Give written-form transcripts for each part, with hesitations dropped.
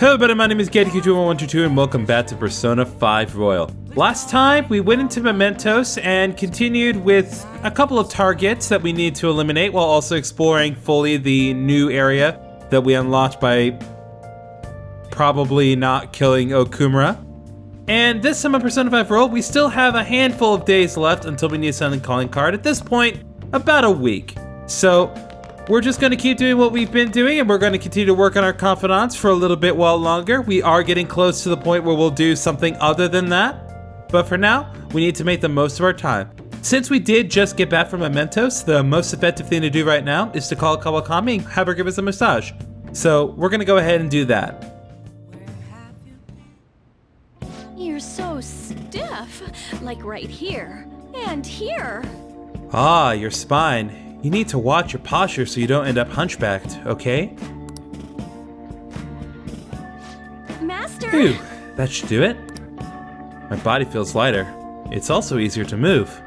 Hello everybody, my name is GettyQ2122 and welcome back to Persona 5 Royal. Last time, we went into Mementos and continued with a couple of targets that we need to eliminate while also exploring fully the new area that we unlocked by probably not killing Okumura. And this time on Persona 5 Royal, we still have a handful of days left until we need a sudden calling card. At this point, about a week. So we're just going to keep doing what we've been doing, and we're going to continue to work on our confidants for a little bit while longer. We are getting close to the point where we'll do something other than that. But for now, we need to make the most of our time. Since we did just get back from Mementos, the most effective thing to do right now is to call Kawakami and have her give us a massage. So we're going to go ahead and do that. You're so stiff, like right here and here. Ah, your spine. You need to watch your posture so you don't end up hunchbacked, okay? Master! Phew, that should do it. My body feels lighter. It's also easier to move.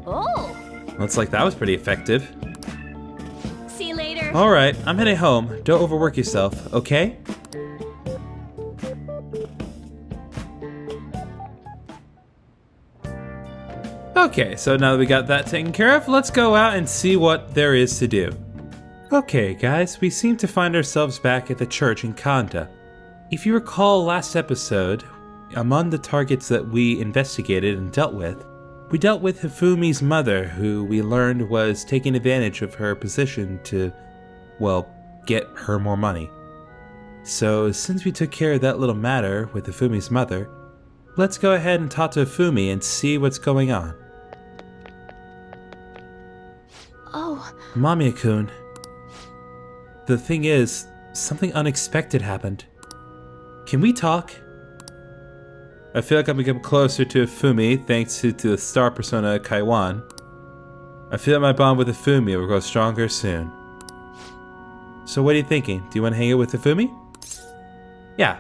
Oh! Looks like that was pretty effective. See you later. Alright, I'm heading home. Don't overwork yourself, okay? Okay, so now that we got that taken care of, let's go out and see what there is to do. Okay, guys, we seem to find ourselves back at the church in Kanda. If you recall last episode, among the targets that we investigated and dealt with Hifumi's mother, who we learned was taking advantage of her position to, well, get her more money. So, since we took care of that little matter with Hifumi's mother, let's go ahead and talk to Hifumi and see what's going on. Oh. Mamiya-kun. The thing is, something unexpected happened. Can we talk? I feel like I've become closer to Hifumi thanks to the star persona Kaiwan. I feel my bond with Hifumi will grow stronger soon. So what are you thinking? Do you want to hang out with Hifumi? Yeah.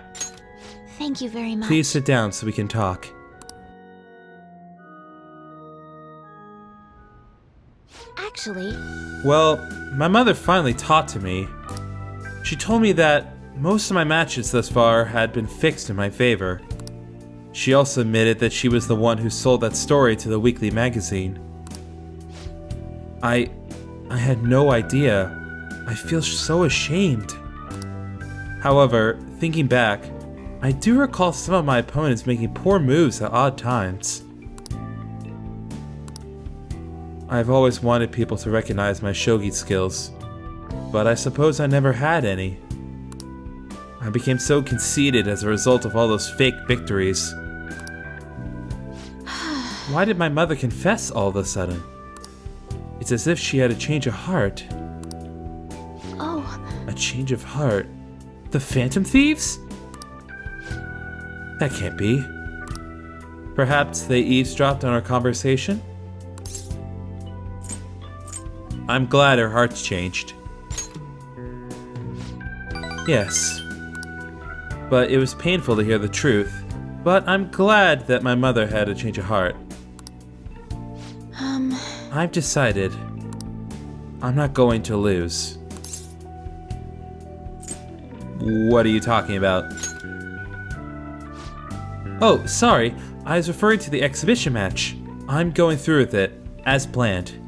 Thank you very much. Please sit down so we can talk. Actually... Well, my mother finally talked to me. She told me that most of my matches thus far had been fixed in my favor. She also admitted that she was the one who sold that story to the weekly magazine. I had no idea. I feel so ashamed. However, thinking back, I do recall some of my opponents making poor moves at odd times. I've always wanted people to recognize my shogi skills, but I suppose I never had any. I became so conceited as a result of all those fake victories. Why did my mother confess all of a sudden? It's as if she had a change of heart. Oh. A change of heart? The Phantom Thieves? That can't be. Perhaps they eavesdropped on our conversation? I'm glad her heart's changed. Yes. But it was painful to hear the truth. But I'm glad that my mother had a change of heart. I've decided I'm not going to lose. What are you talking about? Oh, sorry. I was referring to the exhibition match. I'm going through with it, as planned.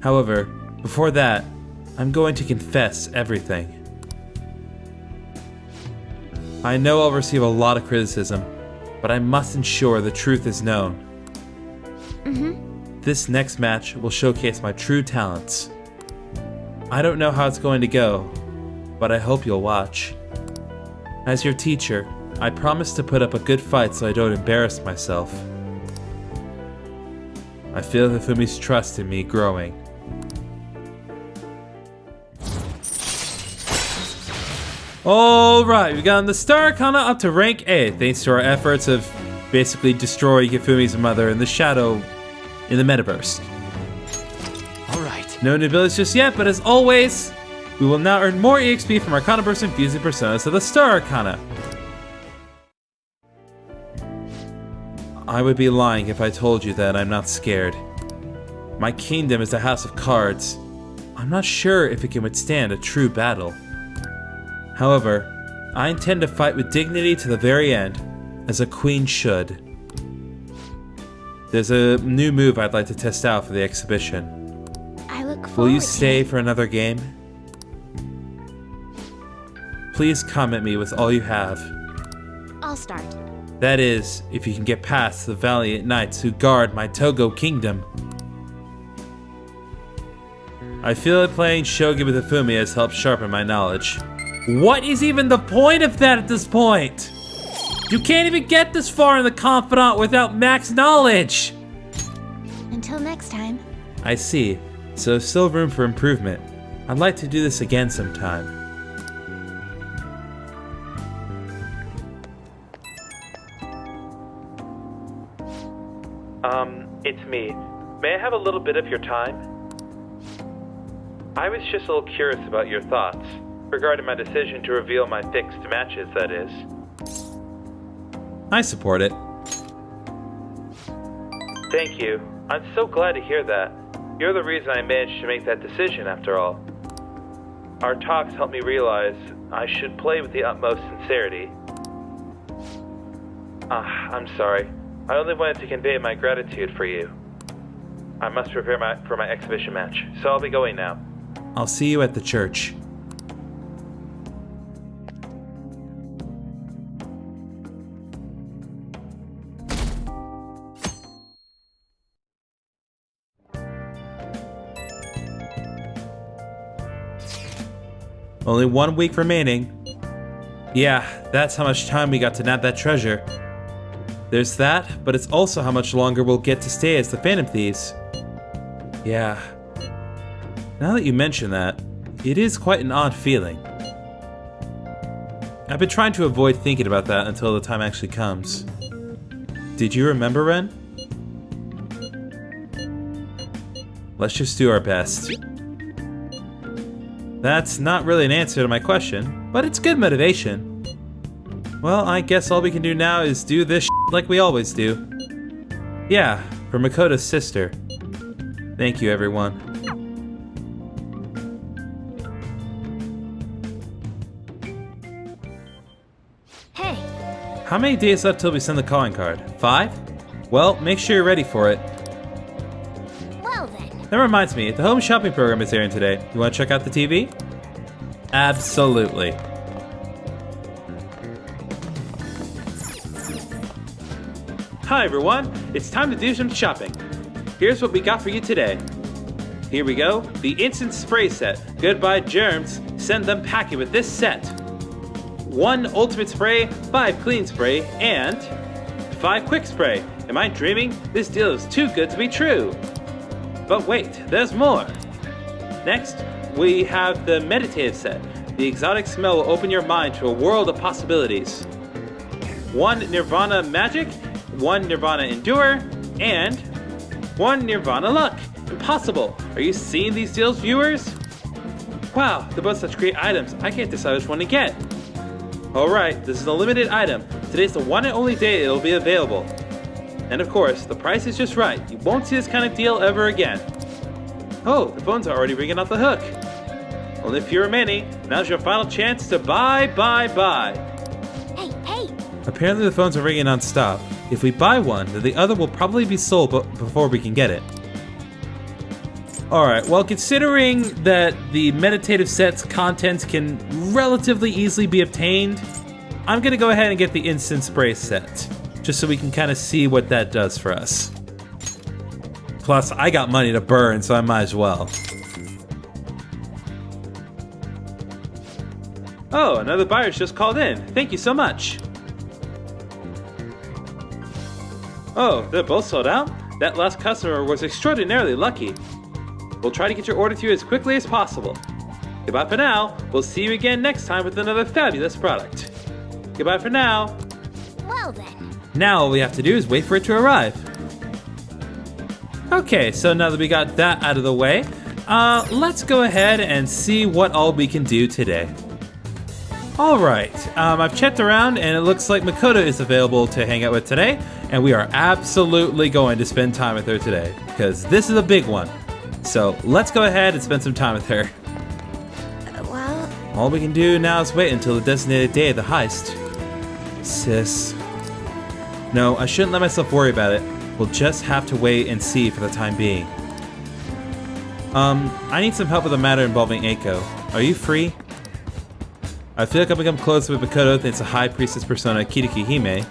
However, before that, I'm going to confess everything. I know I'll receive a lot of criticism, but I must ensure the truth is known. This next match will showcase my true talents. I don't know how it's going to go, but I hope you'll watch. As your teacher, I promise to put up a good fight so I don't embarrass myself. I feel Hifumi's trust in me growing. Alright, we've gotten the Star Arcana up to rank A, thanks to our efforts of basically destroying Hifumi's mother in the shadow in the metaverse. Alright. No new abilities just yet, but as always, we will now earn more EXP from Arcana Burst and fusing personas to the Star Arcana. I would be lying if I told you that I'm not scared. My kingdom is a house of cards. I'm not sure if it can withstand a true battle. However, I intend to fight with dignity to the very end, as a queen should. There's a new move I'd like to test out for the exhibition. I look forward Will you to stay it. for another game? Please come at me with all you have. I'll start. That is, if you can get past the valiant knights who guard my Togo kingdom. I feel like playing shogi with Ifumi has helped sharpen my knowledge. What is even the point of that at this point? You can't even get this far in the confidant without max knowledge! Until next time. I see. So still room for improvement. I'd like to do this again sometime. It's me. May I have a little bit of your time? I was just a little curious about your thoughts, regarding my decision to reveal my fixed matches, that is. I support it. Thank you. I'm so glad to hear that. You're the reason I managed to make that decision, after all. Our talks helped me realize I should play with the utmost sincerity. I'm sorry. I only wanted to convey my gratitude for you. I must prepare for my exhibition match, so I'll be going now. I'll see you at the church. Only 1 week remaining. Yeah, that's how much time we got to nab that treasure. There's that, but it's also how much longer we'll get to stay as the Phantom Thieves. Yeah. Now that you mention that, it is quite an odd feeling. I've been trying to avoid thinking about that until the time actually comes. Did you remember, Ren? Let's just do our best. That's not really an answer to my question, but it's good motivation. Well, I guess all we can do now is do this like we always do. Yeah, for Makoto's sister. Thank you, everyone. Hey, How many days left till we send the calling card? 5? Well, make sure you're ready for it. well then. That reminds me, the home shopping program is airing today. You want to check out the TV? Absolutely. Hi everyone, it's time to do some shopping. Here's what we got for you today. Here we go, the instant spray set. Goodbye germs, send them packing with this set. 1 ultimate spray, 5 clean spray, and 5 quick spray. Am I dreaming? This deal is too good to be true. But wait, there's more. Next, we have the meditative set. The exotic smell will open your mind to a world of possibilities. 1 Nirvana magic, 1 Nirvana endure, and 1 Nirvana luck. Impossible! Are you seeing these deals, viewers? Wow, they're both such great items, I can't decide which one to get. Alright, this is a limited item. Today's the one and only day it'll be available. And of course, the price is just right. You won't see this kind of deal ever again. Oh, the phones are already ringing off the hook. Only a few remaining. Now's your final chance to buy. Hey, hey! Apparently the phones are ringing non-stop. If we buy one, then the other will probably be sold before we can get it. Alright, well, considering that the meditative set's contents can relatively easily be obtained, I'm gonna go ahead and get the instant spray set, just so we can kind of see what that does for us. Plus, I got money to burn, so I might as well. Oh, another buyer's just called in. Thank you so much. Oh, they're both sold out? That last customer was extraordinarily lucky. We'll try to get your order to you as quickly as possible. Goodbye for now. We'll see you again next time with another fabulous product. Goodbye for now. Well then. Now all we have to do is wait for it to arrive. Okay, so now that we got that out of the way, let's go ahead and see what all we can do today. Alright, I've checked around and it looks like Makoto is available to hang out with today, and we are absolutely going to spend time with her today, because this is a big one. So let's go ahead and spend some time with her. Well... All we can do now is wait until the designated day of the heist. Sis. No, I shouldn't let myself worry about it. We'll just have to wait and see for the time being. I need some help with a matter involving Eiko. Are you free? I feel like I've become close with Makoto thanks to High Priestess persona Kiriki Hime.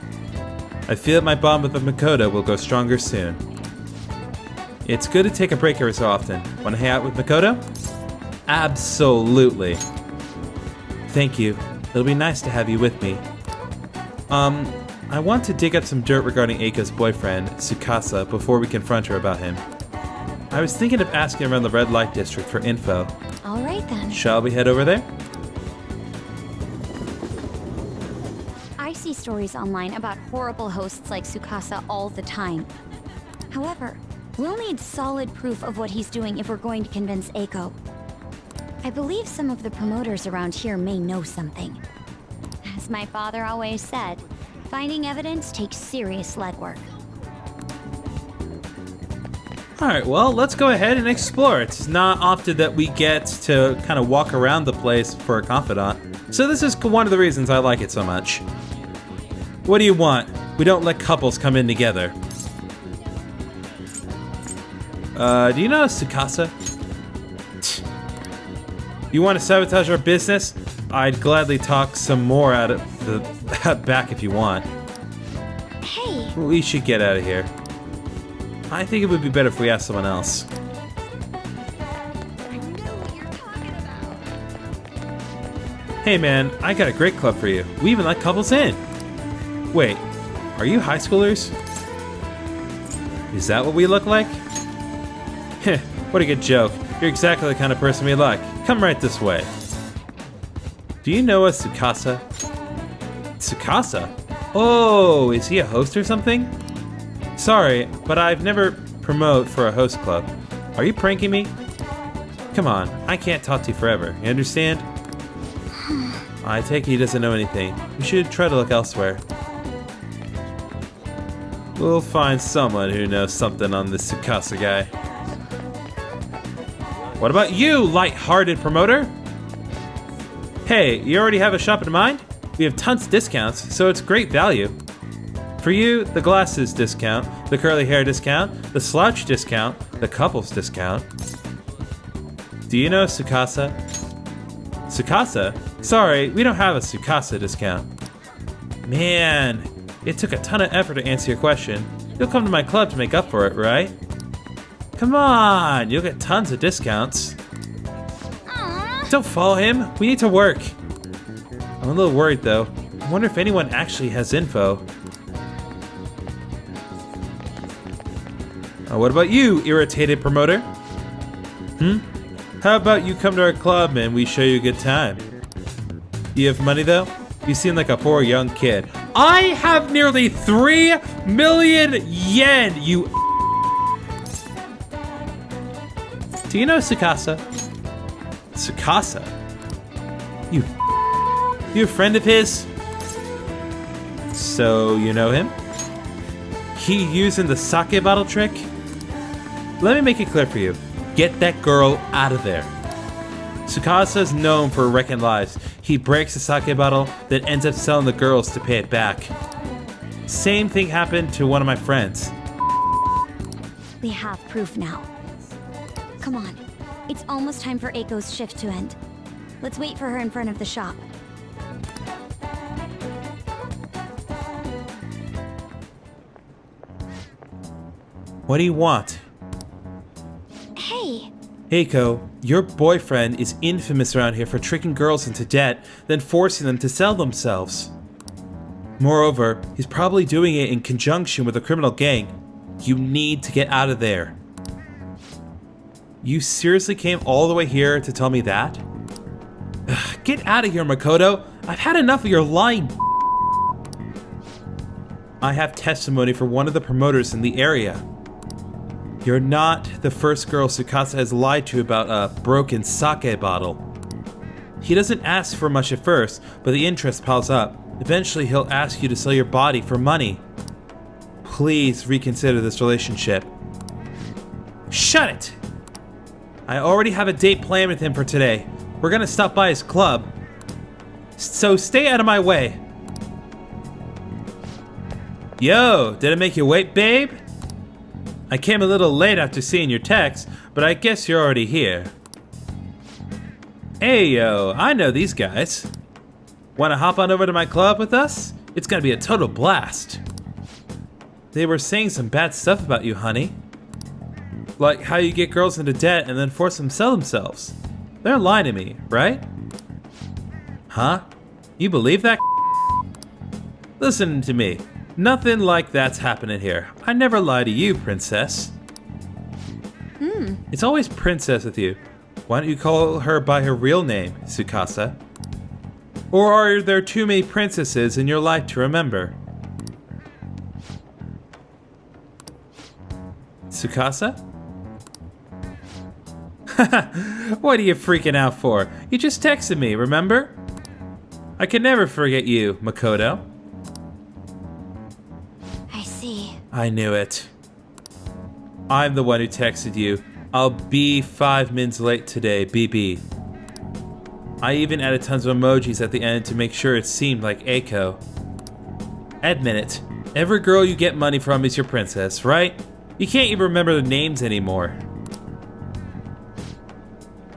I feel that my bond with Makoto will grow stronger soon. It's good to take a break every so often. Want to hang out with Makoto? Absolutely. Thank you. It'll be nice to have you with me. I want to dig up some dirt regarding Eiko's boyfriend, Tsukasa, before we confront her about him. I was thinking of asking around the red light district for info. All right then. Shall we head over there? I see stories online about horrible hosts like Tsukasa all the time. However, we'll need solid proof of what he's doing if we're going to convince Eiko. I believe some of the promoters around here may know something. As my father always said, finding evidence takes serious legwork. Alright, well, let's go ahead and explore. It's not often that we get to kind of walk around the place for a confidant. So this is one of the reasons I like it so much. What do you want? We don't let couples come in together. Do you know Tsukasa? You want to sabotage our business? I'd gladly talk some more out of the back if you want. Hey! We should get out of here. I think it would be better if we asked someone else. I know what you're talking about. Hey man, I got a great club for you. We even let couples in. Wait, are you high schoolers? Is that what we look like? Heh, what a good joke. You're exactly the kind of person we like. Come right this way. Do you know a Tsukasa? Tsukasa? Oh, is he a host or something? Sorry, but I've never promote for a host club. Are you pranking me? Come on, I can't talk to you forever. You understand? I take it he doesn't know anything. We should try to look elsewhere. We'll find someone who knows something on this Tsukasa guy. What about you, light-hearted promoter? Hey, you already have a shop in mind? We have tons of discounts, so it's great value. For you, the glasses discount, the curly hair discount, the slouch discount, the couples discount. Do you know Tsukasa? Tsukasa? Sorry, we don't have a Tsukasa discount. Man, it took a ton of effort to answer your question. You'll come to my club to make up for it, right? Come on, you'll get tons of discounts. Aww. Don't follow him, we need to work. I'm a little worried though. I wonder if anyone actually has info. What about you, irritated promoter? How about you come to our club and we show you a good time? You have money though? You seem like a poor young kid. I have nearly 3 million yen, you. Do you know Tsukasa? Tsukasa? You a friend of his? So you know him? He using the sake bottle trick? Let me make it clear for you. Get that girl out of there. Tsukasa is known for wrecking lives. He breaks the sake bottle, then ends up selling the girls to pay it back. Same thing happened to one of my friends. We have proof now. Come on. It's almost time for Eiko's shift to end. Let's wait for her in front of the shop. What do you want? Hey! Eiko, your boyfriend is infamous around here for tricking girls into debt, then forcing them to sell themselves. Moreover, he's probably doing it in conjunction with a criminal gang. You need to get out of there. You seriously came all the way here to tell me that? Ugh, get out of here, Makoto! I've had enough of your lying. I have testimony for one of the promoters in the area. You're not the first girl Tsukasa has lied to about a broken sake bottle. He doesn't ask for much at first, but the interest piles up. Eventually, he'll ask you to sell your body for money. Please reconsider this relationship. Shut it! I already have a date planned with him for today. We're gonna stop by his club. So stay out of my way. Yo, did I make you wait, babe? I came a little late after seeing your text, but I guess you're already here. Hey, yo, I know these guys. Want to hop on over to my club with us? It's gonna be a total blast. They were saying some bad stuff about you, honey. Like how you get girls into debt and then force them to sell themselves. They're lying to me, right? Huh? You believe that? Listen to me. Nothing like that's happening here. I never lie to you, princess. It's always princess with you. Why don't you call her by her real name, Tsukasa? Or are there too many princesses in your life to remember? Tsukasa? What are you freaking out for? You just texted me, remember? I can never forget you, Makoto. I see. I knew it. I'm the one who texted you. I'll be 5 minutes late today, BB. I even added tons of emojis at the end to make sure it seemed like Eiko. Admit it. Every girl you get money from is your princess, right? You can't even remember the names anymore.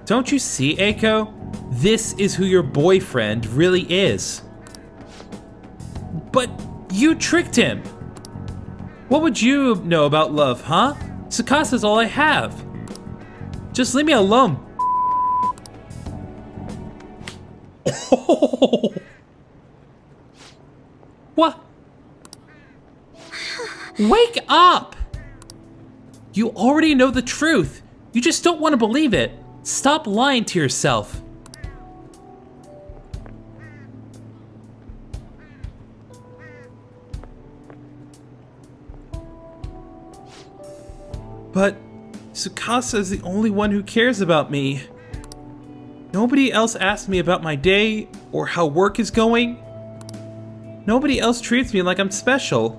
Don't you see, Eiko? This is who your boyfriend really is. But you tricked him. What would you know about love, huh? Tsukasa's all I have. Just leave me alone. What? Wake up! You already know the truth. You just don't want to believe it. Stop lying to yourself. But Tsukasa is the only one who cares about me. Nobody else asks me about my day or how work is going. Nobody else treats me like I'm special.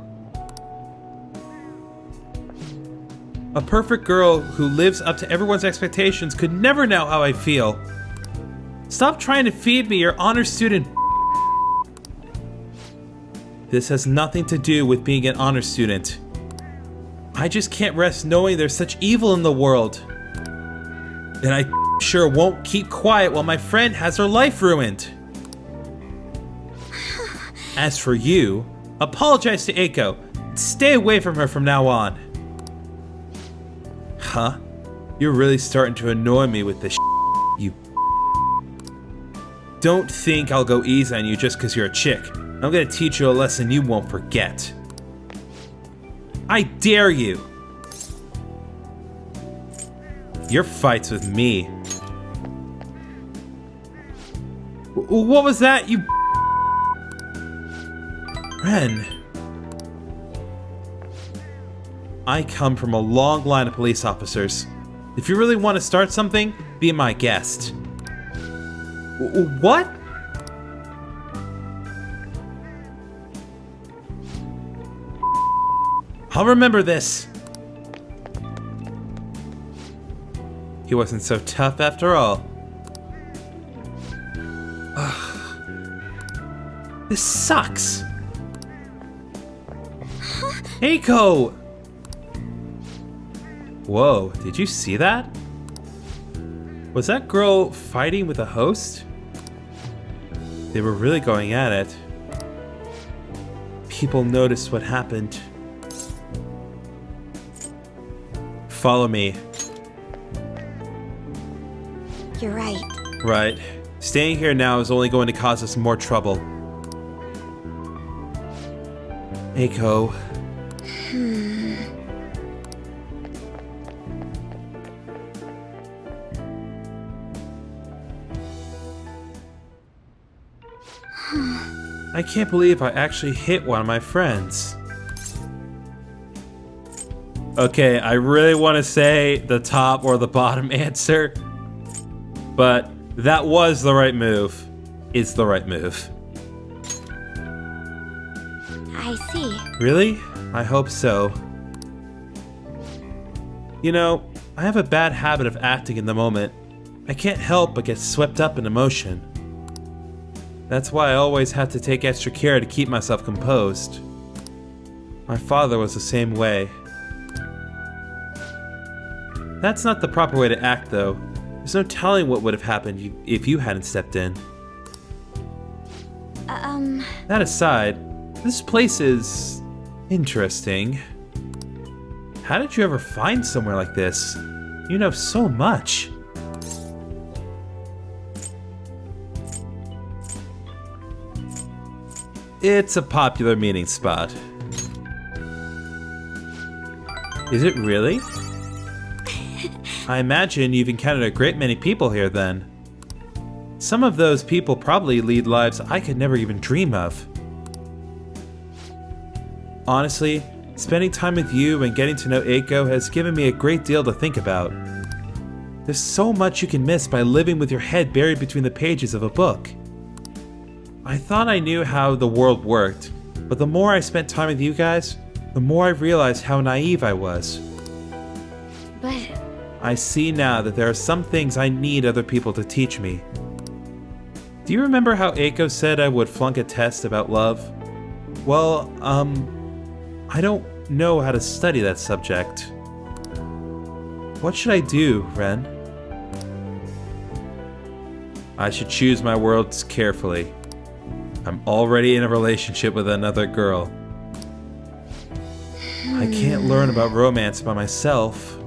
A perfect girl who lives up to everyone's expectations could never know how I feel. Stop trying to feed me your honor student. This has nothing to do with being an honor student. I just can't rest knowing there's such evil in the world. And I sure won't keep quiet while my friend has her life ruined. As for you, apologize to Eiko. Stay away from her from now on. Huh? You're really starting to annoy me with this you. Don't think I'll go easy on you just because you're a chick. I'm gonna teach you a lesson you won't forget. I dare you! Your fight's with me. What was that, you... Ren. I come from a long line of police officers. If you really want to start something, be my guest. What? I'll remember this. He wasn't so tough after all. This sucks. Eiko! Whoa, did you see that? Was that girl fighting with a host? They were really going at it. People noticed what happened. Follow me. You're right. Right. Staying here now is only going to cause us more trouble. Eiko. I can't believe I actually hit one of my friends. Okay, I really want to say the top or the bottom answer, but that was the right move. It's the right move. I see. Really? I hope so. You know, I have a bad habit of acting in the moment. I can't help but get swept up in emotion. That's why I always have to take extra care to keep myself composed. My father was the same way. That's not the proper way to act, though. There's no telling what would have happened if you hadn't stepped in. That aside, this place is interesting. How did you ever find somewhere like this? You know so much. It's a popular meeting spot. Is it really? I imagine you've encountered a great many people here then. Some of those people probably lead lives I could never even dream of. Honestly, spending time with you and getting to know Eiko has given me a great deal to think about. There's so much you can miss by living with your head buried between the pages of a book. I thought I knew how the world worked, but the more I spent time with you guys, the more I realized how naive I was. But I see now that there are some things I need other people to teach me. Do you remember how Eiko said I would flunk a test about love? Well, I don't know how to study that subject. What should I do, Ren? I should choose my words carefully. I'm already in a relationship with another girl. I can't learn about romance by myself.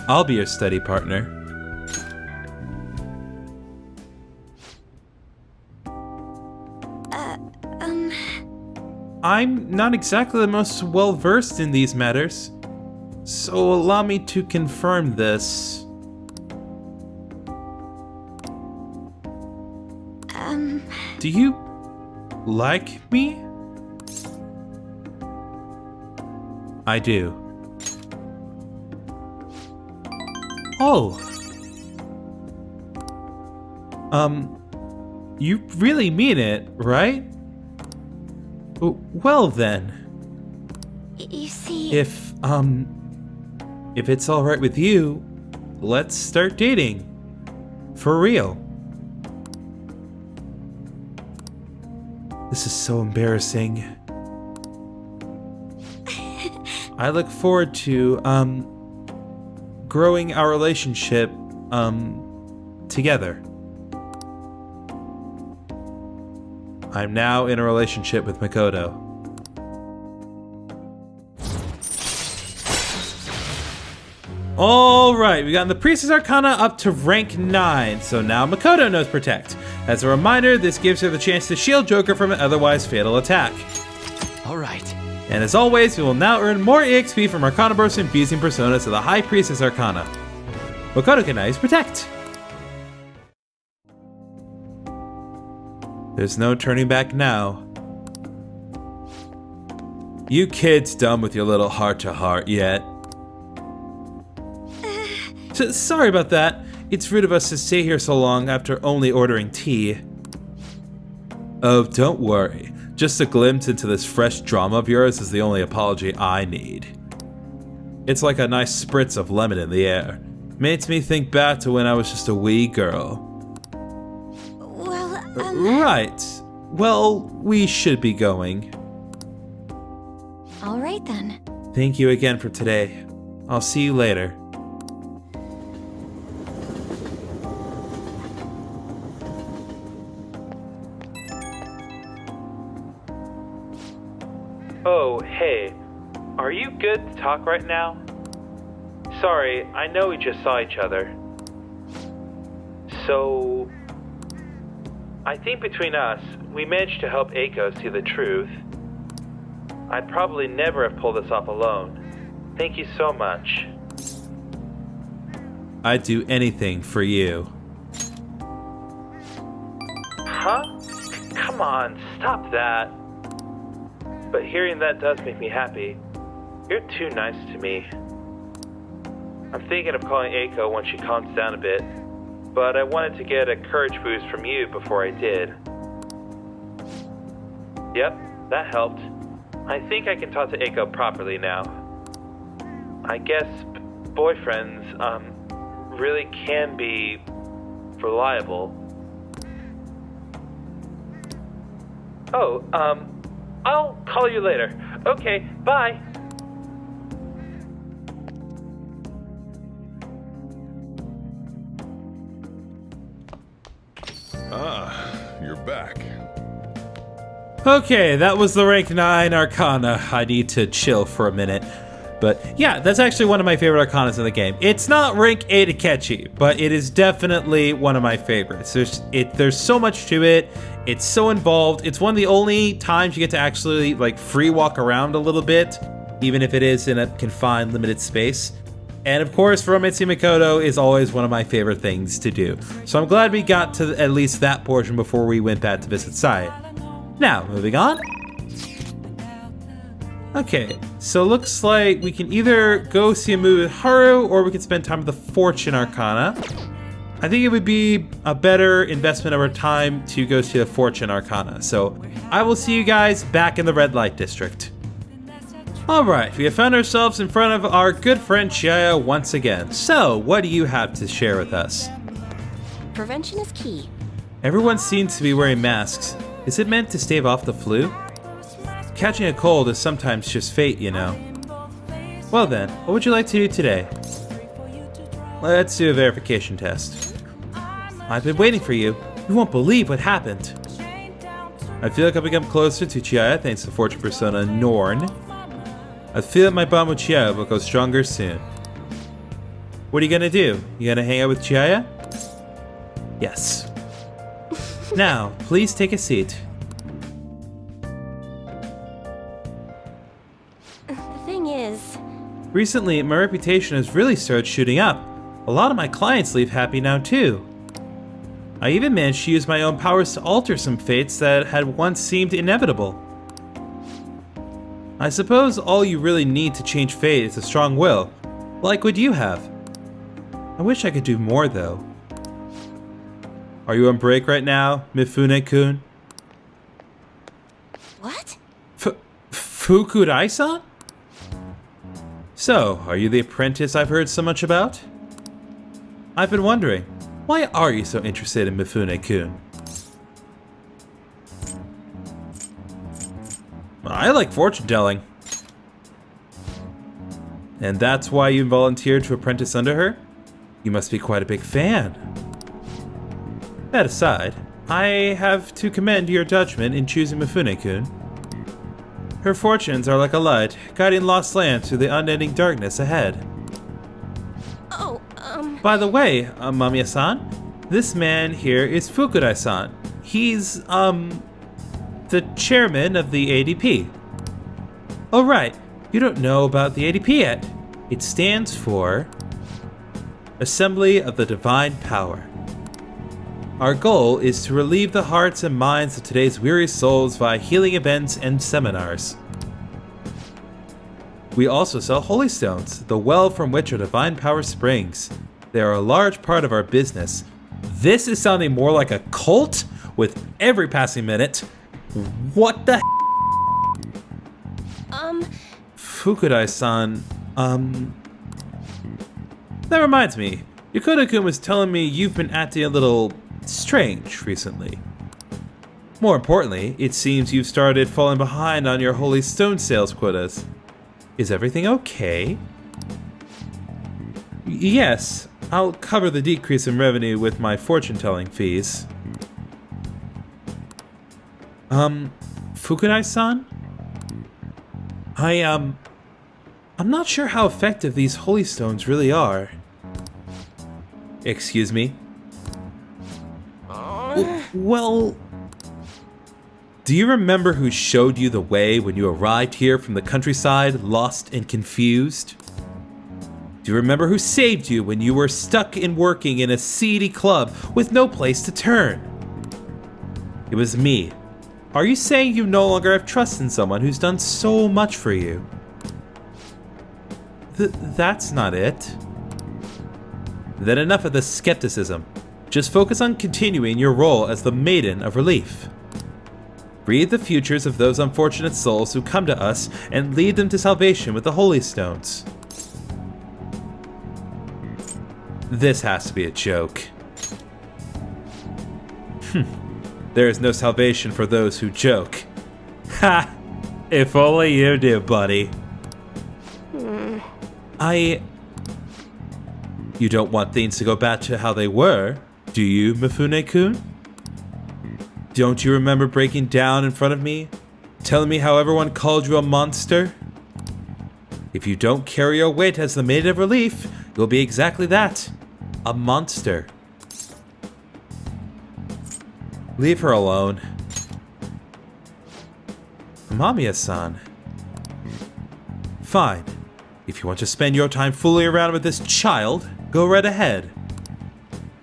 I'll be your study partner. I'm not exactly the most well-versed in these matters, so allow me to confirm this. Do you like me? I do. Oh. You really mean it, right? Well then. you see... If it's alright with you, let's start dating. For real. This is so embarrassing. I look forward to, growing our relationship, together. I'm now in a relationship with Makoto. Alright, we got the Priestess Arcana up to rank 9, so now Makoto knows Protect. As a reminder, this gives her the chance to shield Joker from an otherwise fatal attack. Alright. And as always, we will now earn more EXP from Arcana Burst and Fusing Persona to the High Priestess Arcana. Makoto can now use Protect. There's no turning back now. You kids done with your little heart-to-heart yet? Sorry about that. It's rude of us to stay here so long after only ordering tea. Oh, don't worry. Just a glimpse into this fresh drama of yours is the only apology I need. It's like a nice spritz of lemon in the air. Makes me think back to when I was just a wee girl. Well, Right. Well, we should be going. all right then. Thank you again for today. I'll see you later. Oh, hey. Are you good to talk right now? Sorry, I know we just saw each other. So... I think between us, we managed to help Eiko see the truth. I'd probably never have pulled this off alone. Thank you so much. I'd do anything for you. Huh? Come on, stop that. But hearing that does make me happy. You're too nice to me. I'm thinking of calling Eiko once she calms down a bit, but I wanted to get a courage boost from you before I did. Yep, that helped. I think I can talk to Eiko properly now. I guess boyfriends, really can be reliable. Oh, I'll call you later. Okay, bye. You're back. Okay, that was the rank 9 Arcana. I need to chill for a minute. But yeah, that's actually one of my favorite Arcanas in the game. It's not rank 8 Akechi, but it is definitely one of my favorites. There's so much to it. It's so involved. It's one of the only times you get to actually like free walk around a little bit, even if it is in a confined, limited space. And of course, JokerxMakoto is always one of my favorite things to do. So I'm glad we got to at least that portion before we went back to visit Saya. Now, moving on. Okay, so looks like we can either go see a movie with Haru, or we can spend time with the Fortune Arcana. I think it would be a better investment of our time to go see the Fortune Arcana. So I will see you guys back in the Red Light District. Alright, we have found ourselves in front of our good friend Chaya once again. So, what do you have to share with us? Prevention is key. Everyone seems to be wearing masks. Is it meant to stave off the flu? Catching a cold is sometimes just fate, you know. Well then, what would you like to do today? Let's do a verification test. I've been waiting for you. You won't believe what happened. I feel like I've become closer to Chaya thanks to Fortune Persona Norn. I feel that my bond with Chaya will go stronger soon. What are you gonna do? You gonna hang out with Chaya? Yes. Now, please take a seat. The thing is... Recently, my reputation has really started shooting up. A lot of my clients leave happy now too. I even managed to use my own powers to alter some fates that had once seemed inevitable. I suppose all you really need to change fate is a strong will, like what you have. I wish I could do more though. Are you on break right now, Mifune-kun? What? Fukurai-san? So, are you the apprentice I've heard so much about? I've been wondering, why are you so interested in Mifune-kun? I like fortune telling. And that's why you volunteered to apprentice under her? You must be quite a big fan. That aside, I have to commend your judgment in choosing Mifune-kun. Her fortunes are like a light, guiding lost lands through the unending darkness ahead. Oh, By the way, Mamiya-san, this man here is Fukurai-san. He's, the chairman of the ADP. Oh right, you don't know about the ADP yet. It stands for Assembly of the Divine Power. Our goal is to relieve the hearts and minds of today's weary souls via healing events and seminars. We also sell holy stones, the well from which our divine power springs. They are a large part of our business. This is sounding more like a cult with every passing minute. What the Fukurai-san, That reminds me, Yokota-kun was telling me you've been acting a little strange recently. More importantly, it seems you've started falling behind on your holy stone sales quotas. Is everything okay? Yes, I'll cover the decrease in revenue with my fortune-telling fees. Fukurai-san? I'm not sure how effective these holy stones really are. Excuse me? Well... Do you remember who showed you the way when you arrived here from the countryside, lost and confused? Do you remember who saved you when you were stuck in working in a seedy club with no place to turn? It was me. Are you saying you no longer have trust in someone who's done so much for you? That's not it. Then enough of the skepticism. Just focus on continuing your role as the Maiden of Relief. Breathe the futures of those unfortunate souls who come to us and lead them to salvation with the Holy Stones. This has to be a joke. There is no salvation for those who joke. Ha! If only you do, buddy. You don't want things to go back to how they were, do you, Mifune-kun? Don't you remember breaking down in front of me? Telling me how everyone called you a monster? If you don't carry your weight as the maid of relief, you'll be exactly that. A monster. Leave her alone. Amamiya-san. Fine. If you want to spend your time fooling around with this child, go right ahead.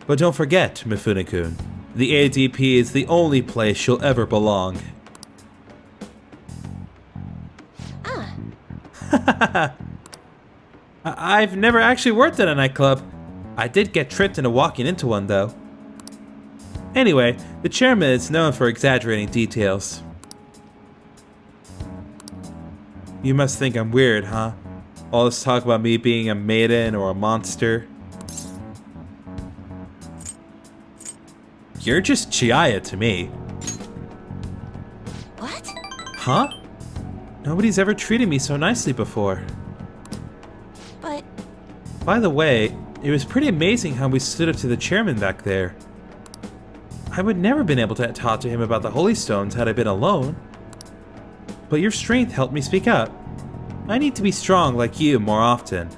But don't forget, Mifune-kun, the ADP is the only place she'll ever belong. I've never actually worked at a nightclub. I did get tricked into walking into one, though. Anyway, the chairman is known for exaggerating details. You must think I'm weird, huh? All this talk about me being a maiden or a monster. You're just Chiaya to me. What? Huh? Nobody's ever treated me so nicely before. But By the way, it was pretty amazing how we stood up to the chairman back there. I would never been able to talk to him about the Holy Stones had I been alone. But your strength helped me speak up. I need to be strong like you more often.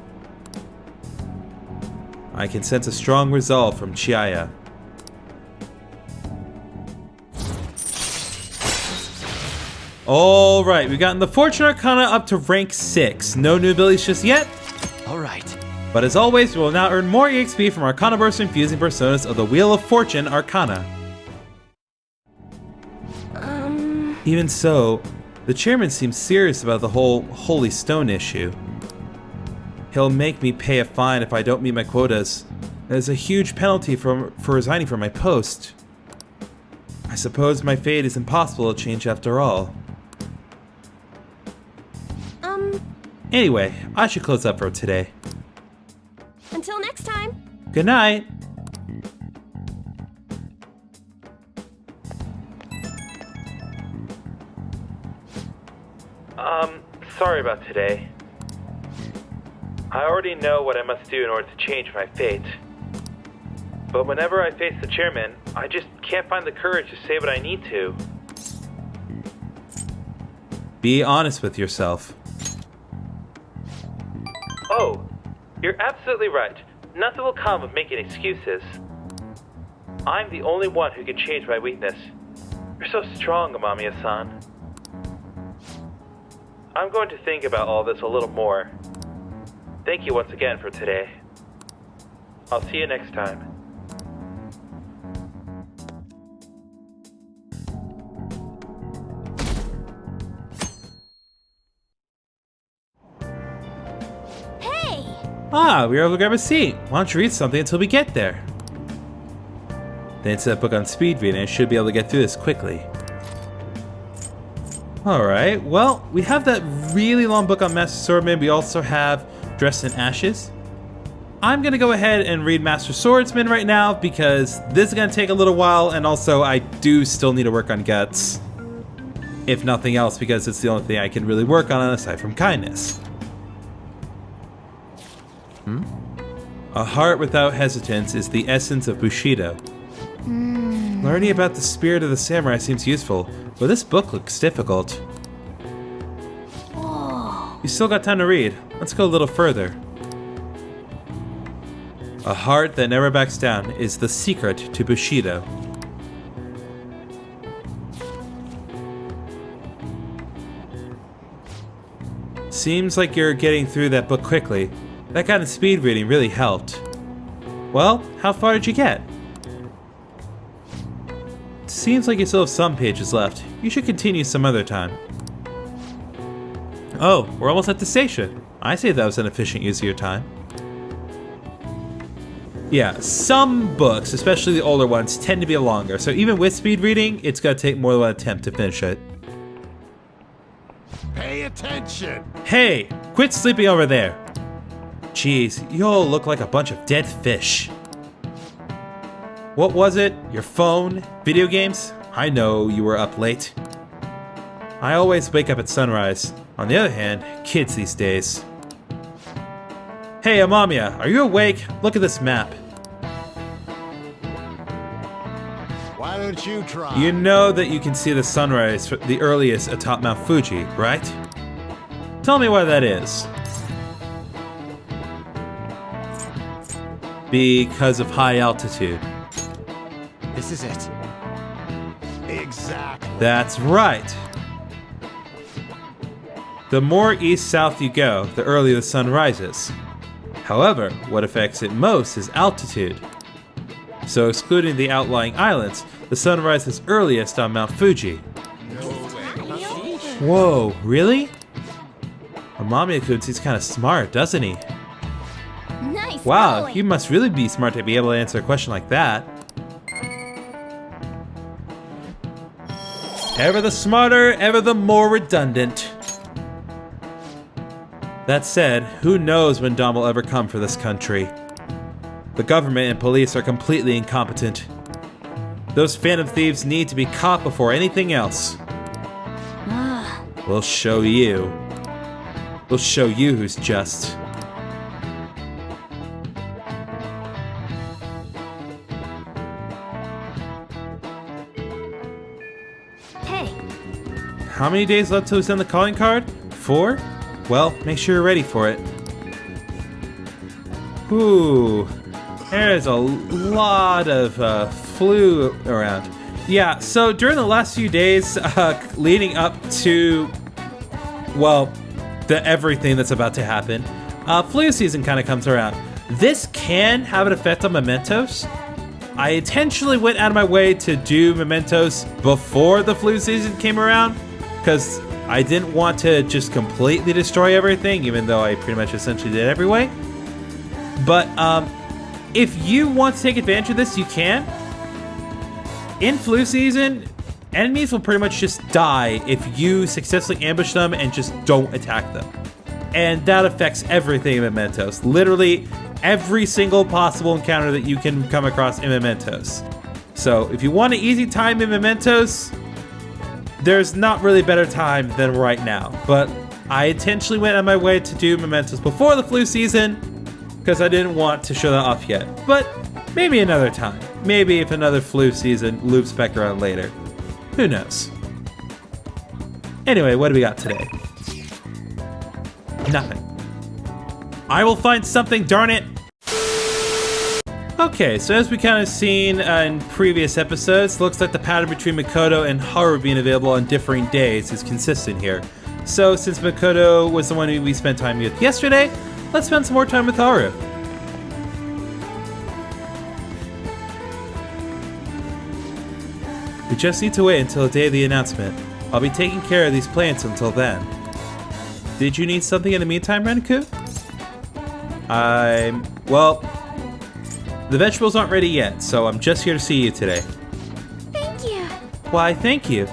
I can sense a strong resolve from Chiaya. Alright, we've gotten the Fortune Arcana up to rank 6. No new abilities just yet. All right. But as always, we will now earn more EXP from Arcana Burst infusing personas of the Wheel of Fortune Arcana. Even so, the chairman seems serious about the whole Holy Stone issue. He'll make me pay a fine if I don't meet my quotas. There's a huge penalty for resigning from my post. I suppose my fate is impossible to change after all. Anyway, I should close up for today. until next time. Good night. Sorry about today. I already know what I must do in order to change my fate. But whenever I face the chairman, I just can't find the courage to say what I need to. Be honest with yourself. Oh, you're absolutely right. Nothing will come of making excuses. I'm the only one who can change my weakness. You're so strong, Amamiya-san. I'm going to think about all this a little more. Thank you once again for today. I'll see you next time. Hey! Ah, we were able to grab a seat. Why don't you read something until we get there? Then it's a book on speed reading. I should be able to get through this quickly. Alright, well, we have that really long book on Master Swordsman. We also have Dressed in Ashes. I'm going to go ahead and read Master Swordsman right now because this is going to take a little while, and also I do still need to work on Guts. If nothing else, because it's the only thing I can really work on aside from kindness. A heart without hesitance is the essence of Bushido. Learning about the spirit of the samurai seems useful, but this book looks difficult. Whoa. You still got time to read. Let's go a little further. A heart that never backs down is the secret to Bushido. Seems like you're getting through that book quickly. That kind of speed reading really helped. Well, how far did you get? Seems like you still have some pages left. You should continue some other time. Oh, we're almost at the station. I say that was an efficient use of your time. Yeah, some books, especially the older ones, tend to be longer. So even with speed reading, it's going to take more than one attempt to finish it. Pay attention! Hey, quit sleeping over there. Jeez, you all look like a bunch of dead fish. What was it? Your phone? Video games? I know you were up late. I always wake up at sunrise. On the other hand, kids these days. Hey, Amamiya, are you awake? Look at this map. Why don't you try? You know that you can see the sunrise the earliest atop Mount Fuji, right? Tell me why that is. Because of high altitude. This is it. Exactly. That's right. The more east-south you go, the earlier the sun rises. However, what affects it most is altitude. So excluding the outlying islands, the sun rises earliest on Mount Fuji. Whoa, really? Amamiya-kun seems kind of smart, doesn't he? Nice. Wow, going. you must really be smart to be able to answer a question like that. Ever the smarter, ever the more redundant. That said, who knows when dawn will ever come for this country. The government and police are completely incompetent. Those phantom thieves need to be caught before anything else. We'll show you. We'll show you who's just. Hey, How many days left till we send the calling card? 4? Well, make sure you're ready for it. Ooh, there's a lot of flu around. Yeah, so during the last few days leading up to, well, the everything that's about to happen, flu season kind of comes around. This can have an effect on mementos. I intentionally went out of my way to do mementos before the flu season came around, because I didn't want to just completely destroy everything, even though I pretty much essentially did every way. But if you want to take advantage of this, you can. In flu season, enemies will pretty much just die if you successfully ambush them and just don't attack them. And that affects everything in Mementos. Literally every single possible encounter that you can come across in Mementos. So if you want an easy time in Mementos, there's not really a better time than right now. But I intentionally went on my way to do Mementos before the flu season because I didn't want to show that off yet. But maybe another time. Maybe if another flu season loops back around later. Who knows? Anyway, what do we got today? Nothing. I will find something, darn it! Okay, so as we kind of seen in previous episodes, looks like the pattern between Makoto and Haru being available on differing days is consistent here. So since Makoto was the one who we spent time with yesterday, let's spend some more time with Haru. We just need to wait until the day of the announcement. I'll be taking care of these plants until then. Did you need something in the meantime, Renku? Well, the vegetables aren't ready yet, so I'm just here to see you today. thank you. Why, thank you.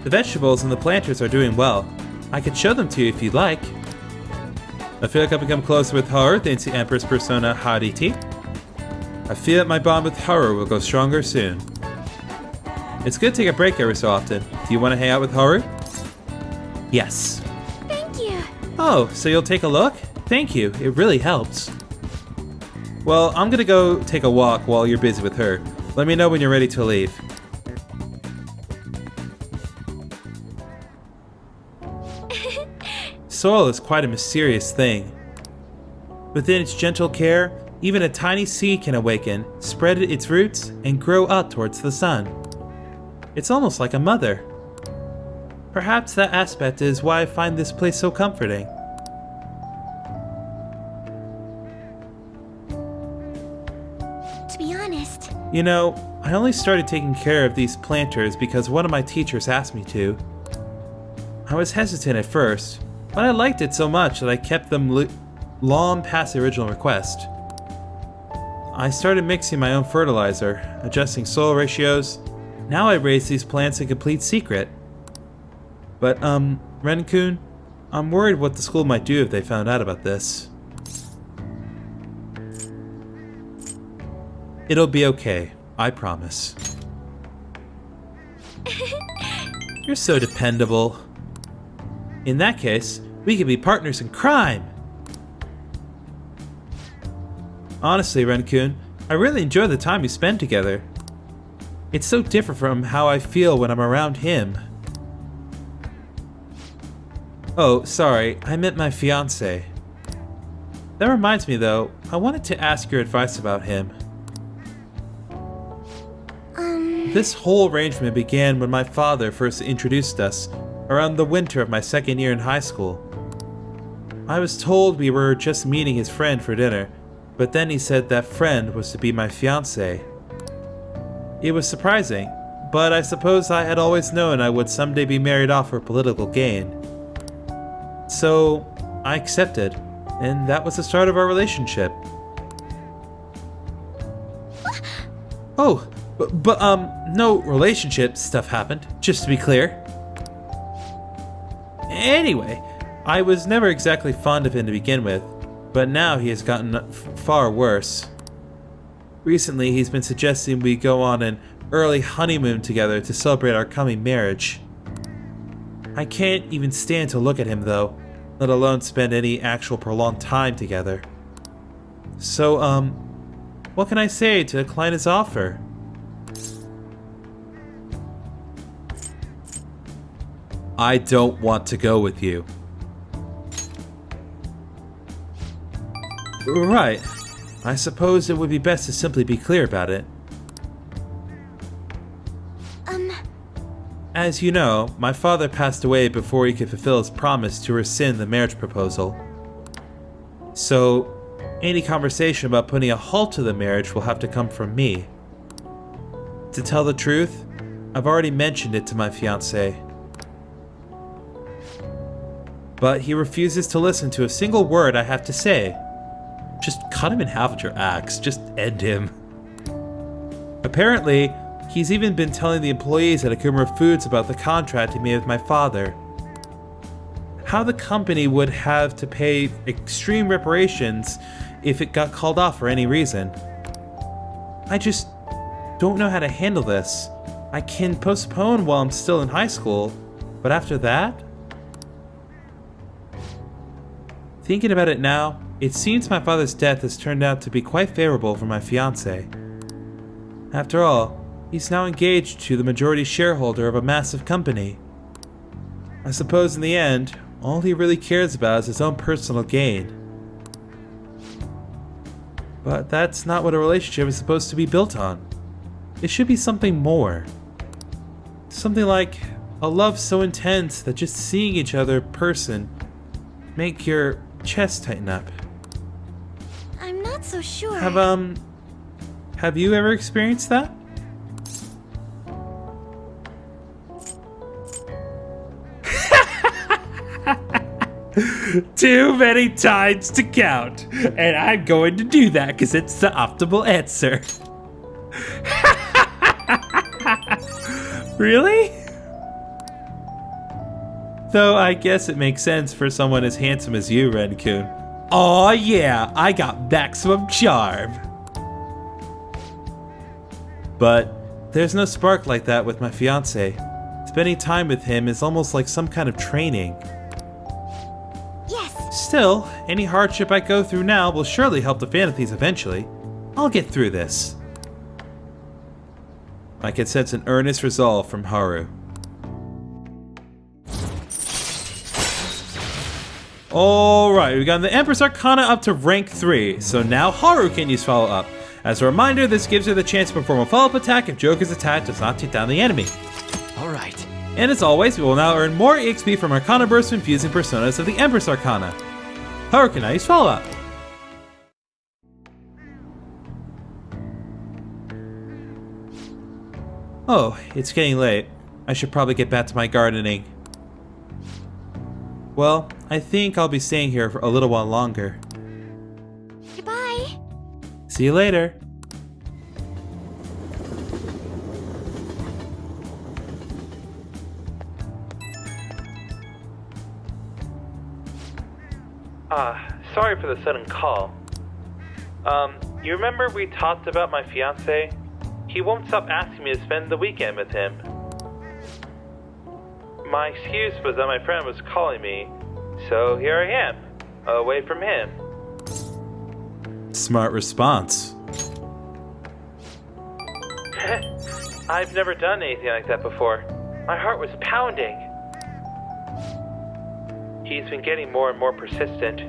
The vegetables and the planters are doing well. I could show them to you if you'd like. I feel like I've become closer with Haru thanks to Empress Persona Hariti. I feel that my bond with Haru will go stronger soon. It's good to take a break every so often. Do you want to hang out with Haru? Yes. Thank you. Oh, so you'll take a look? Thank you, it really helps. Well, I'm gonna go take a walk while you're busy with her. Let me know when you're ready to leave. Soil is quite a mysterious thing. Within its gentle care, even a tiny seed can awaken, spread its roots, and grow up towards the sun. It's almost like a mother. Perhaps that aspect is why I find this place so comforting. To be honest, You know, I only started taking care of these planters because one of my teachers asked me to. I was hesitant at first, but I liked it so much that I kept them long past the original request. I started mixing my own fertilizer, adjusting soil ratios. Now I raise these plants in complete secret. But, Ren-kun, I'm worried what the school might do if they found out about this. It'll be okay. I promise. You're so dependable. In that case, we can be partners in crime. Honestly, Ren-kun, I really enjoy the time we spend together. It's so different from how I feel when I'm around him. Oh, sorry, I meant my fiancé. That reminds me though, I wanted to ask your advice about him. This whole arrangement began when my father first introduced us, around the winter of my second year in high school. I was told we were just meeting his friend for dinner, but then he said that friend was to be my fiancé. It was surprising, but I suppose I had always known I would someday be married off for political gain. So, I accepted, and that was the start of our relationship. Oh, but no relationship stuff happened, just to be clear. Anyway, I was never exactly fond of him to begin with, but now he has gotten far worse. Recently, he's been suggesting we go on an early honeymoon together to celebrate our coming marriage. I can't even stand to look at him though, let alone spend any actual prolonged time together. So, what can I say to decline his offer? I don't want to go with you. Right. I suppose it would be best to simply be clear about it. As you know, my father passed away before he could fulfill his promise to rescind the marriage proposal. So, any conversation about putting a halt to the marriage will have to come from me. To tell the truth, I've already mentioned it to my fiancé. But he refuses to listen to a single word I have to say. Just cut him in half with your axe. Just end him. Apparently, he's even been telling the employees at Akuma Foods about the contract he made with my father. How the company would have to pay extreme reparations if it got called off for any reason. I just don't know how to handle this. I can postpone while I'm still in high school, but after that? Thinking about it now, it seems my father's death has turned out to be quite favorable for my fiancé. After all, he's now engaged to the majority shareholder of a massive company. I suppose in the end, all he really cares about is his own personal gain. But that's not what a relationship is supposed to be built on. It should be something more. Something like a love so intense that just seeing each other in person make your chest tighten up. I'm not so sure. Have you ever experienced that? Too many times to count, and I'm going to do that because it's the optimal answer. Really? Though I guess it makes sense for someone as handsome as you, Ren-kun. Aw yeah, I got maximum charm. But there's no spark like that with my fiancé. Spending time with him is almost like some kind of training. Yes. Still, any hardship I go through now will surely help the fantasies eventually. I'll get through this. I can sense an earnest resolve from Haru. Alright, we got the Empress Arcana up to rank 3, so now Haru can use follow up. As a reminder, this gives her the chance to perform a follow-up attack if Joker's attack does not take down the enemy. Alright. And as always, we will now earn more EXP from Arcana Burst when fusing personas of the Empress Arcana. Haru can now use follow up. Oh, it's getting late. I should probably get back to my gardening. Well, I think I'll be staying here for a little while longer. Goodbye. See you later. Sorry for the sudden call. You remember we talked about my fiancé? He won't stop asking me to spend the weekend with him. My excuse was that my friend was calling me, so here I am, away from him. Smart response. I've never done anything like that before. My heart was pounding. He's been getting more and more persistent.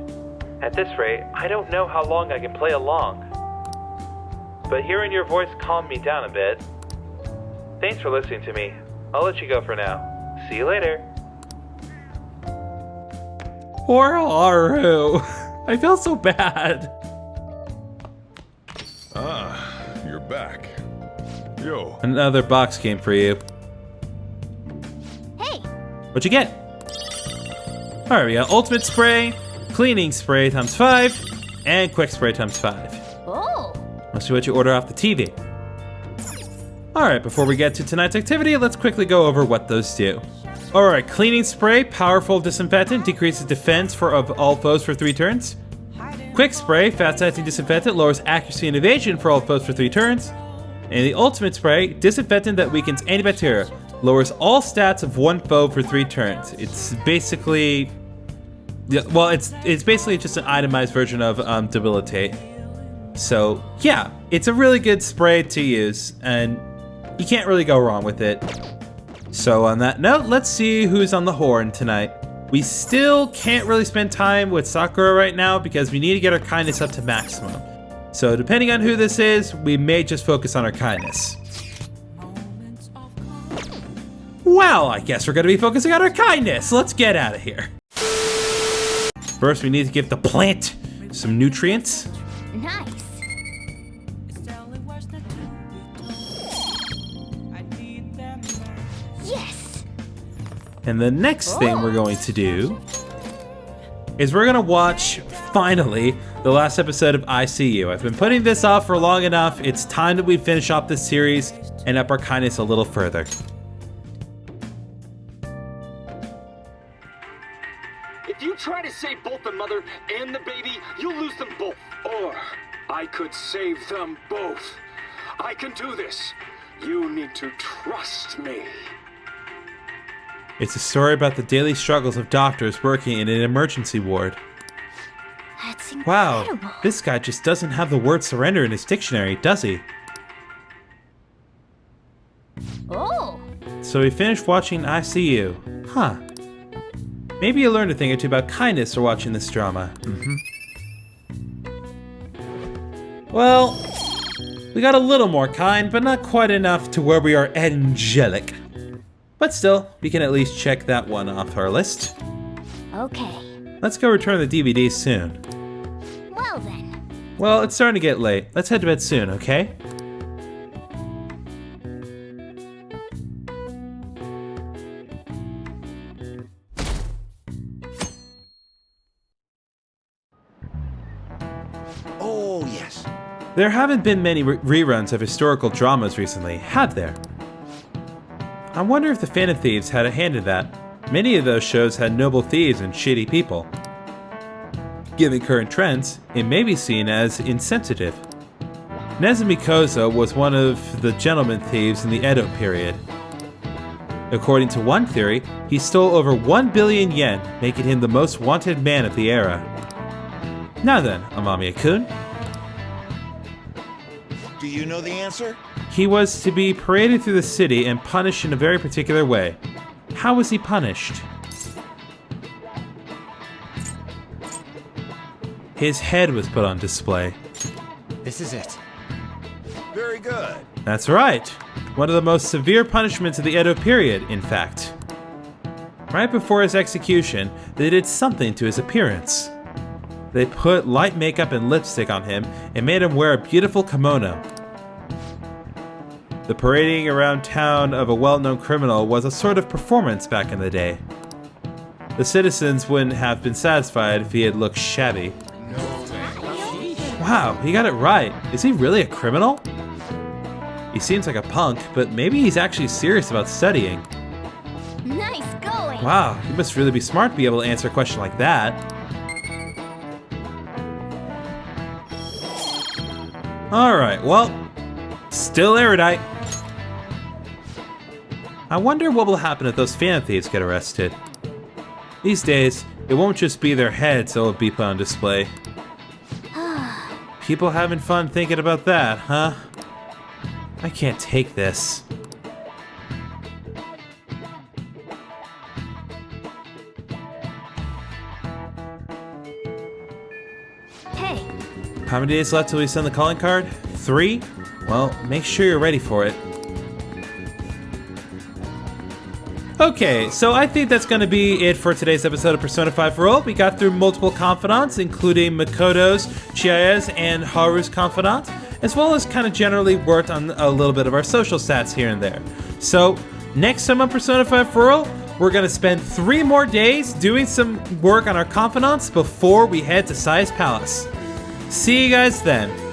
At this rate, I don't know how long I can play along. But hearing your voice calmed me down a bit. Thanks for listening to me. I'll let you go for now. See you later. Poor Haru. I feel so bad. Ah, you're back. Yo. Another box game for you. Hey! What'd you get? Alright, we got Ultimate Spray, Cleaning Spray times 5, and Quick Spray times 5. Oh! Let's see what you order off the TV. Alright, before we get to tonight's activity, let's quickly go over what those do. Alright, Cleaning Spray, powerful disinfectant, decreases defense of all foes for 3 turns. Quick Spray, fast-acting disinfectant, lowers accuracy and evasion for all foes for 3 turns. And the Ultimate Spray, disinfectant that weakens antibacterial, lowers all stats of 1 foe for 3 turns. It's basically, well, it's basically just an itemized version of Debilitate. So yeah, it's a really good spray to use, and you can't really go wrong with it. So on that note, let's see who's on the horn tonight. We still can't really spend time with Sakura right now because we need to get our kindness up to maximum. So depending on who this is, we may just focus on our kindness. Well, I guess we're gonna be focusing on our kindness. Let's get out of here. First, we need to give the plant some nutrients. Nice! Yes! And the next thing we're going to do is we're gonna watch, finally, the last episode of ICU. I've been putting this off for long enough. It's time that we finish off this series and up our kindness a little further. If you try to save both the mother and the baby, you'll lose them both. Or I could save them both. I can do this. You need to trust me. It's a story about the daily struggles of doctors working in an emergency ward. That's incredible. Wow, this guy just doesn't have the word surrender in his dictionary, does he? Oh! So we finished watching ICU. Huh. Maybe you learned a thing or two about kindness for watching this drama. Well, we got a little more kind, but not quite enough to where we are angelic. But still, we can at least check that one off our list. Okay. Let's go return the DVDs soon. Well then. Well, it's starting to get late. Let's head to bed soon, okay? Oh, yes. There haven't been many reruns of historical dramas recently, have there? I wonder if the Phantom Thieves had a hand in that. Many of those shows had noble thieves and shady people. Given current trends, it may be seen as insensitive. Nezumi Kozo was one of the gentleman thieves in the Edo period. According to one theory, he stole over 1 billion yen, making him the most wanted man of the era. Now then, Amamiya-kun. Do you know the answer? He was to be paraded through the city and punished in a very particular way. How was he punished? His head was put on display. This is it. Very good. That's right. One of the most severe punishments of the Edo period, in fact. Right before his execution, they did something to his appearance. They put light makeup and lipstick on him and made him wear a beautiful kimono. The parading around town of a well-known criminal was a sort of performance back in the day. The citizens wouldn't have been satisfied if he had looked shabby. Wow, he got it right. Is he really a criminal? He seems like a punk, but maybe he's actually serious about studying. Nice going! Wow, he must really be smart to be able to answer a question like that. Alright, well, still erudite. I wonder what will happen if those fan thieves get arrested. These days, it won't just be their heads that will be put on display. People having fun thinking about that, huh? I can't take this. Hey, How many days left till we send the calling card? 3? Well, make sure you're ready for it. Okay, so I think that's going to be it for today's episode of Persona 5 Roll. We got through multiple confidants, including Makoto's, Chiaya's, and Haru's confidant, as well as kind of generally worked on a little bit of our social stats here and there. So, next time on Persona 5 Roll, we're going to spend 3 more days doing some work on our confidants before we head to Saiya's Palace. See you guys then.